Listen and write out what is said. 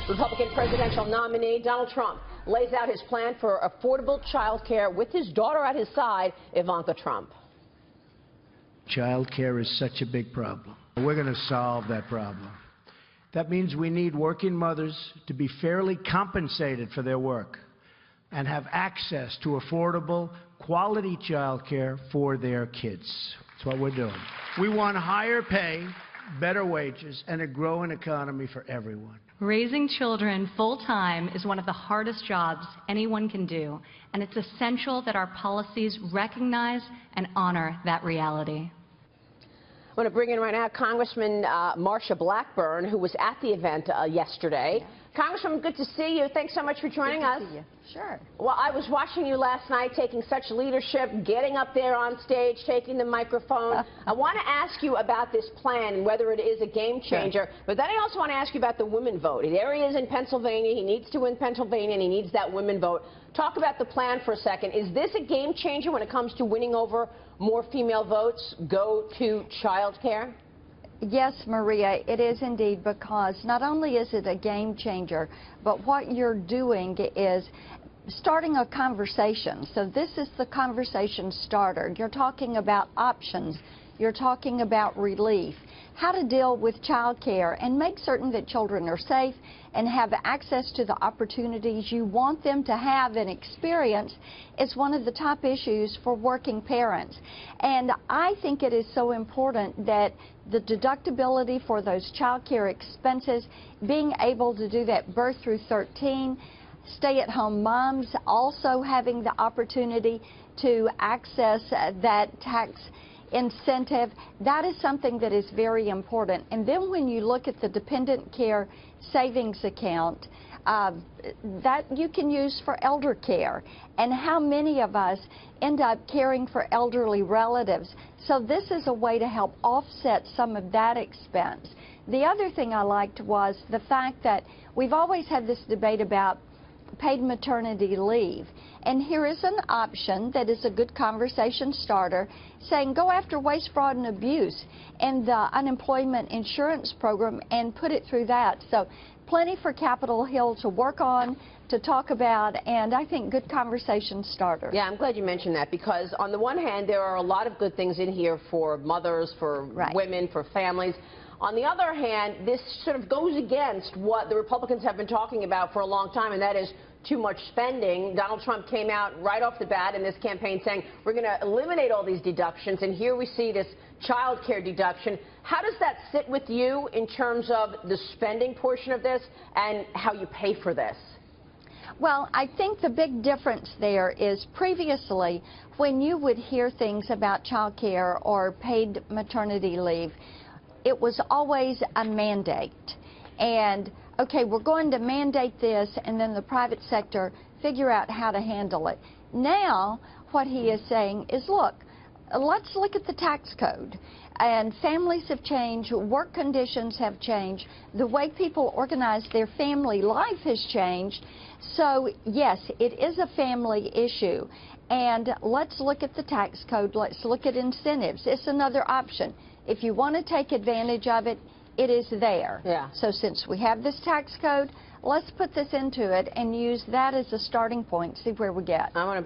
Republican presidential nominee Donald Trump lays out his plan for affordable child care with his daughter at his side, Ivanka Trump. Child care is such a big problem. We're going to solve that problem. That means we need working mothers to be fairly compensated for their work and have access to affordable, quality child care for their kids. That's what we're doing. We want higher pay, better wages, and a growing economy for everyone. Raising children full-time is one of the hardest jobs anyone can do, and it's essential that our policies recognize and honor that reality. I want to bring in right now Congressman Marsha Blackburn, who was at the event yesterday. Yeah. Congresswoman, good to see you. Thanks so much for joining us. Good to see you. Sure. Well, I was watching you last night taking such leadership, getting up there on stage, taking the microphone. I want to ask you about this plan and whether it is a game changer. Sure. But then I also want to ask you about the women vote. There he is in Pennsylvania. He needs to win Pennsylvania, and he needs that women vote. Talk about the plan for a second. Is this a game changer when it comes to winning over more female votes go to child care? Yes, Maria, it is indeed, because not only is it a game changer, but what you're doing is starting a conversation. So this is the conversation starter. You're talking about options. You're talking about relief, how to deal with child care and make certain that children are safe and have access to the opportunities you want them to have and experience is one of the top issues for working parents. And I think it is so important that the deductibility for those child care expenses, being able to do that birth through 13, stay-at-home moms also having the opportunity to access that tax incentive, that is something that is very important. And then when you look at the dependent care savings account, that you can use for elder care, and how many of us end up caring for elderly relatives. So this is a way to help offset some of that expense. The other thing I liked was the fact that we've always had this debate about paid maternity leave. And here is an option that is a good conversation starter, saying go after waste, fraud, and abuse in the unemployment insurance program and put it through that. So plenty for Capitol Hill to work on, to talk about, and I think good conversation starter. Yeah, I'm glad you mentioned that, because on the one hand, there are a lot of good things in here for mothers, for women, for families. On the other hand, this sort of goes against what the Republicans have been talking about for a long time, and that is too much spending. Donald Trump came out right off the bat in this campaign saying we're going to eliminate all these deductions, and here we see this child care deduction. How does that sit with you in terms of the spending portion of this and how you pay for this? Well, I think the big difference there is previously when you would hear things about child care or paid maternity leave, it was always a mandate. And, okay, we're going to mandate this, and then the private sector figure out how to handle it. Now, what he is saying is, look, let's look at the tax code. And families have changed, work conditions have changed, the way people organize their family life has changed. So, yes, it is a family issue. And let's look at the tax code, let's look at incentives. It's another option. If you want to take advantage of it, it is there. Yeah. So since we have this tax code, let's put this into it and use that as a starting point, see where we get. I want to